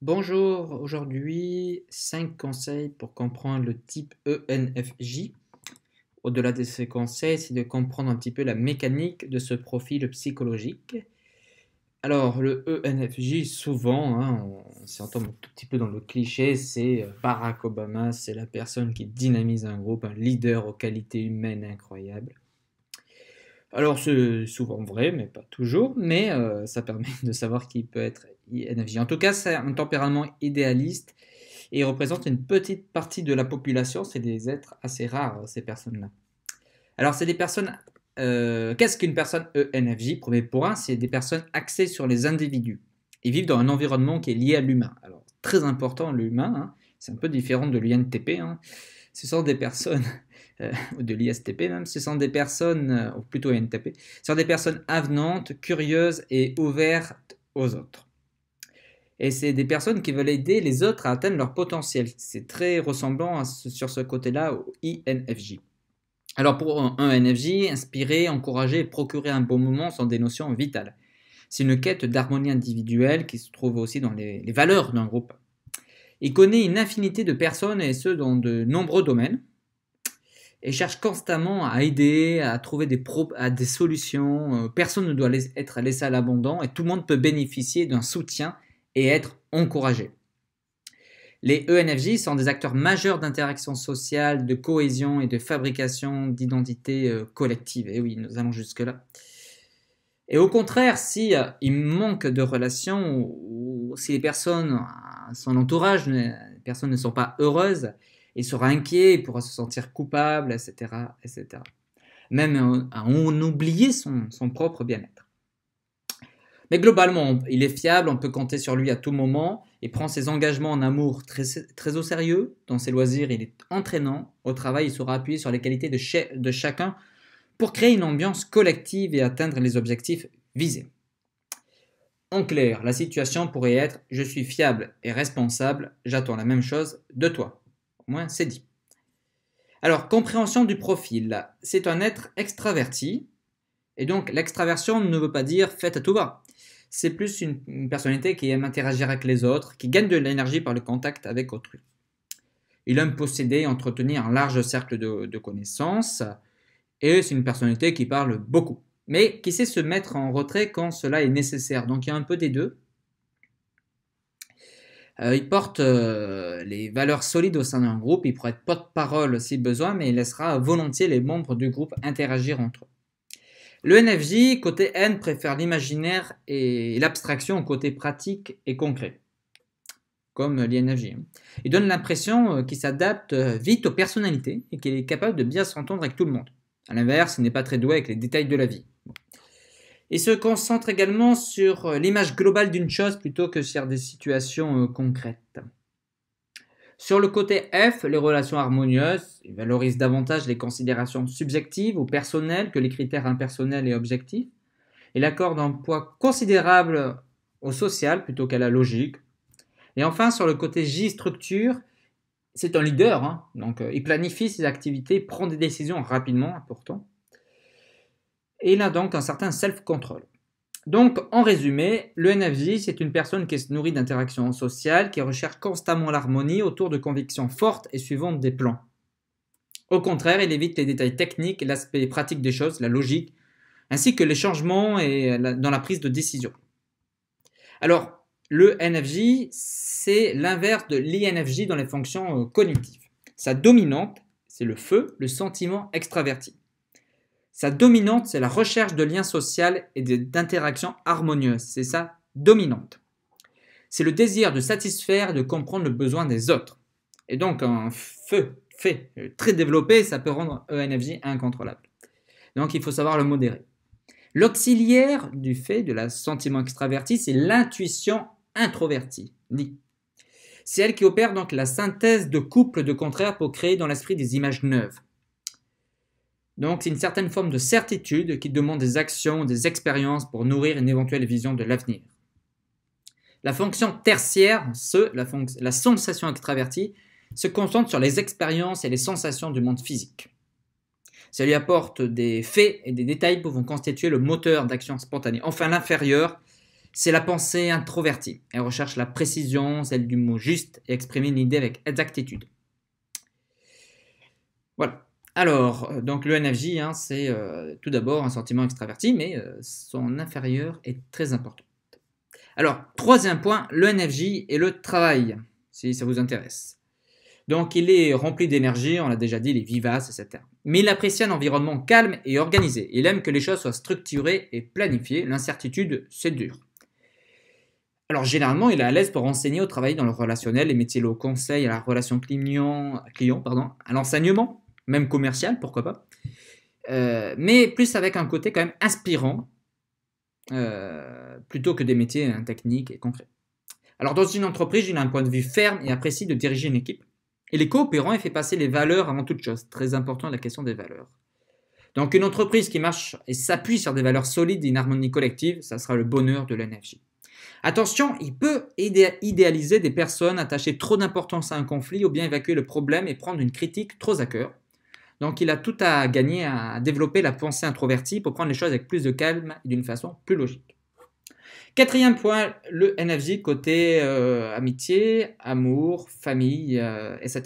Bonjour, aujourd'hui 5 conseils pour comprendre le type ENFJ. Au-delà de ces conseils, c'est de comprendre un petit peu la mécanique de ce profil psychologique. Alors, le ENFJ, souvent, on s'entend un tout petit peu dans le cliché, c'est Barack Obama, c'est la personne qui dynamise un groupe, un leader aux qualités humaines incroyables. Alors, c'est souvent vrai, mais pas toujours, mais ça permet de savoir qui peut être INFJ. En tout cas, c'est un tempérament idéaliste et il représente une petite partie de la population. C'est des êtres assez rares, ces personnes-là. Alors, c'est des personnes. Qu'est-ce qu'une personne ENFJ? Premier point, c'est des personnes axées sur les individus. Ils vivent dans un environnement qui est lié à l'humain. Alors, très important, l'humain, hein, c'est un peu différent de l'INTP. Ce sont des personnes, ou de l'ISTP même, ce sont des personnes, ou plutôt INTP, ce sont des personnes avenantes, curieuses et ouvertes aux autres. Et c'est des personnes qui veulent aider les autres à atteindre leur potentiel. C'est très ressemblant sur ce côté-là au INFJ. Alors pour un NFJ, inspirer, encourager et procurer un bon moment sont des notions vitales. C'est une quête d'harmonie individuelle qui se trouve aussi dans les valeurs d'un groupe. Il connaît une infinité de personnes et ce dans de nombreux domaines et cherche constamment à aider, à trouver des solutions. Personne ne doit être laissé à l'abandon et tout le monde peut bénéficier d'un soutien et être encouragé. Les ENFJ sont des acteurs majeurs d'interaction sociale, de cohésion et de fabrication d'identité collective. Et oui, nous allons jusque-là. Et au contraire, si il manque de relations ou si les personnes, son entourage, les personnes ne sont pas heureuses, il sera inquiet, il pourra se sentir coupable, etc., etc. Même à en oublier son propre bien-être. Mais globalement, il est fiable, on peut compter sur lui à tout moment. Il prend ses engagements en amour très au sérieux. Dans ses loisirs, il est entraînant. Au travail, il saura appuyer sur les qualités de chacun pour créer une ambiance collective et atteindre les objectifs visés. En clair, la situation pourrait être: je suis fiable et responsable, j'attends la même chose de toi. Au moins, c'est dit. Alors, compréhension du profil. C'est un être extraverti. Et donc, l'extraversion ne veut pas dire faites à tout va. C'est plus une personnalité qui aime interagir avec les autres, qui gagne de l'énergie par le contact avec autrui. Il aime posséder et entretenir un large cercle de connaissances, et c'est une personnalité qui parle beaucoup, mais qui sait se mettre en retrait quand cela est nécessaire. Donc il y a un peu des deux. Il porte les valeurs solides au sein d'un groupe, il pourrait être porte-parole si besoin, mais il laissera volontiers les membres du groupe interagir entre eux. Le NFJ, côté N, préfère l'imaginaire et l'abstraction au côté pratique et concret, comme l'INFJ. Il donne l'impression qu'il s'adapte vite aux personnalités et qu'il est capable de bien s'entendre avec tout le monde. A l'inverse, il n'est pas très doué avec les détails de la vie. Il se concentre également sur l'image globale d'une chose plutôt que sur des situations concrètes. Sur le côté F, les relations harmonieuses, il valorise davantage les considérations subjectives ou personnelles que les critères impersonnels et objectifs. Il accorde un poids considérable au social plutôt qu'à la logique. Et enfin, sur le côté J structure, c'est un leader, donc il planifie ses activités, prend des décisions rapidement, important. Et il a donc un certain self-control. Donc, en résumé, le NFJ, c'est une personne qui se nourrit d'interactions sociales, qui recherche constamment l'harmonie autour de convictions fortes et suivant des plans. Au contraire, il évite les détails techniques, l'aspect pratique des choses, la logique, ainsi que les changements dans la prise de décision. Alors, le NFJ, c'est l'inverse de l'INFJ dans les fonctions cognitives. Sa dominante, c'est le feu, le sentiment extraverti. Sa dominante, c'est la recherche de liens sociaux et d'interactions harmonieuses. C'est sa dominante. C'est le désir de satisfaire et de comprendre le besoin des autres. Et donc, un feu fait très développé, ça peut rendre ENFJ incontrôlable. Donc, il faut savoir le modérer. L'auxiliaire du fait de la sentiment extraverti, c'est l'intuition introvertie. C'est elle qui opère donc la synthèse de couples de contraires pour créer dans l'esprit des images neuves. Donc c'est une certaine forme de certitude qui demande des actions, des expériences pour nourrir une éventuelle vision de l'avenir. La fonction tertiaire, la sensation extravertie, se concentre sur les expériences et les sensations du monde physique. Ça lui apporte des faits et des détails pouvant constituer le moteur d'action spontanée. Enfin, l'inférieur, C'est la pensée introvertie. Elle recherche la précision, celle du mot juste et exprimer une idée avec exactitude. Voilà. Alors, donc le NFJ, hein, c'est tout d'abord un sentiment extraverti, mais son inférieur est très important. Alors, troisième point, le NFJ et le travail, si ça vous intéresse. Donc, il est rempli d'énergie, on l'a déjà dit, il est vivace, etc. Mais il apprécie un environnement calme et organisé. Il aime que les choses soient structurées et planifiées. L'incertitude, c'est dur. Alors, généralement, il est à l'aise pour enseigner ou travailler dans le relationnel, les métiers, le conseil, à la relation client, à l'enseignement, même commercial, pourquoi pas. Mais plus avec un côté quand même inspirant, plutôt que des métiers techniques et concrets. Alors, dans une entreprise, il a un point de vue ferme et apprécie de diriger une équipe. Il est coopérant et fait passer les valeurs avant toute chose. Très important, la question des valeurs. Donc, une entreprise qui marche et s'appuie sur des valeurs solides et une harmonie collective, ça sera le bonheur de l'NFJ. Attention, il peut idéaliser des personnes, attacher trop d'importance à un conflit ou bien évacuer le problème et prendre une critique trop à cœur. Donc, il a tout à gagner à développer la pensée introvertie pour prendre les choses avec plus de calme et d'une façon plus logique. Quatrième point, le NFJ côté amitié, amour, famille, etc.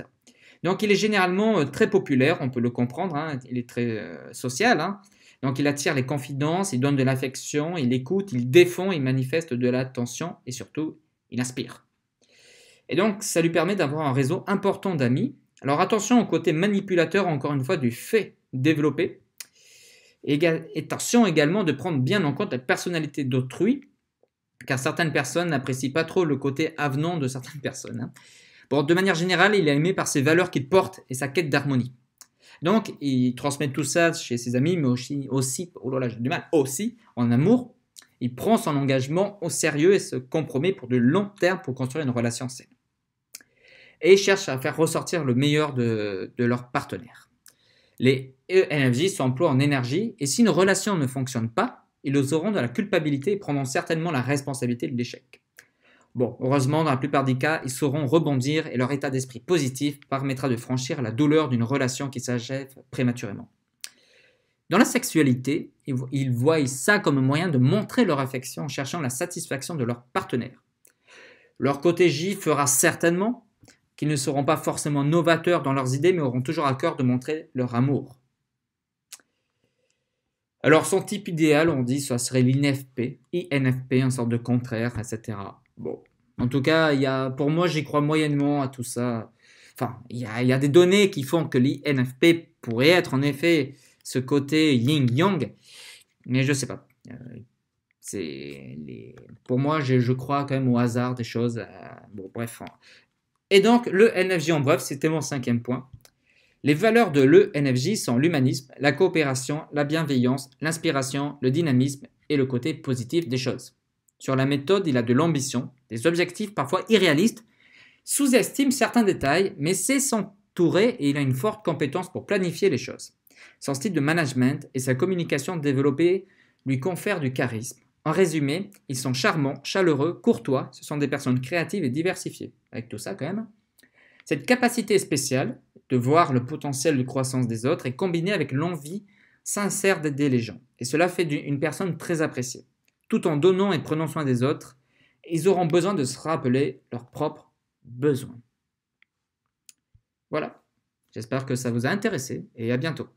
Donc, il est généralement très populaire, on peut le comprendre, hein, il est très social. Hein. Donc, il attire les confidences, il donne de l'affection, il écoute, il défend, il manifeste de l'attention et surtout, il inspire. Et donc, ça lui permet d'avoir un réseau important d'amis. Alors, attention au côté manipulateur, encore une fois, du fait développé. Et attention également de prendre bien en compte la personnalité d'autrui, car certaines personnes n'apprécient pas trop le côté avenant de certaines personnes. Hein. Bon, de manière générale, il est aimé par ses valeurs qu'il porte et sa quête d'harmonie. Donc, il transmet tout ça chez ses amis, mais aussi j'ai du mal, aussi, en amour. Il prend son engagement au sérieux et se compromet pour de long terme pour construire une relation saine. Et il cherche à faire ressortir le meilleur de leur partenaire. Les ENFJ s'emploient en énergie, et si une relation ne fonctionne pas, ils auront de la culpabilité et prendront certainement la responsabilité de l'échec. Bon, heureusement, dans la plupart des cas, ils sauront rebondir et leur état d'esprit positif permettra de franchir la douleur d'une relation qui s'achève prématurément. Dans la sexualité, ils voient ça comme un moyen de montrer leur affection en cherchant la satisfaction de leur partenaire. Leur côté J fera certainement qu'ils ne seront pas forcément novateurs dans leurs idées, mais auront toujours à cœur de montrer leur amour. Alors, son type idéal, on dit, ça serait l'INFP, une sorte de contraire, etc. Bon, en tout cas, pour moi, j'y crois moyennement à tout ça. Enfin, il y a des données qui font que l'INFP pourrait être, en effet, ce côté yin-yang, mais je sais pas. Pour moi, je crois quand même au hasard des choses. Bon, bref. Et donc, le NFJ en bref, c'était mon 5e point. Les valeurs de l'ENFJ sont l'humanisme, la coopération, la bienveillance, l'inspiration, le dynamisme et le côté positif des choses. Sur la méthode, il a de l'ambition, des objectifs parfois irréalistes, sous-estime certains détails, mais sait s'entourer et il a une forte compétence pour planifier les choses. Son style de management et sa communication développée lui confèrent du charisme. En résumé, ils sont charmants, chaleureux, courtois, ce sont des personnes créatives et diversifiées. Avec tout ça quand même. Cette capacité spéciale de voir le potentiel de croissance des autres est combinée avec l'envie sincère d'aider les gens. Et cela fait d'une personne très appréciée. Tout en donnant et prenant soin des autres, ils auront besoin de se rappeler leurs propres besoins. Voilà. J'espère que ça vous a intéressé et à bientôt.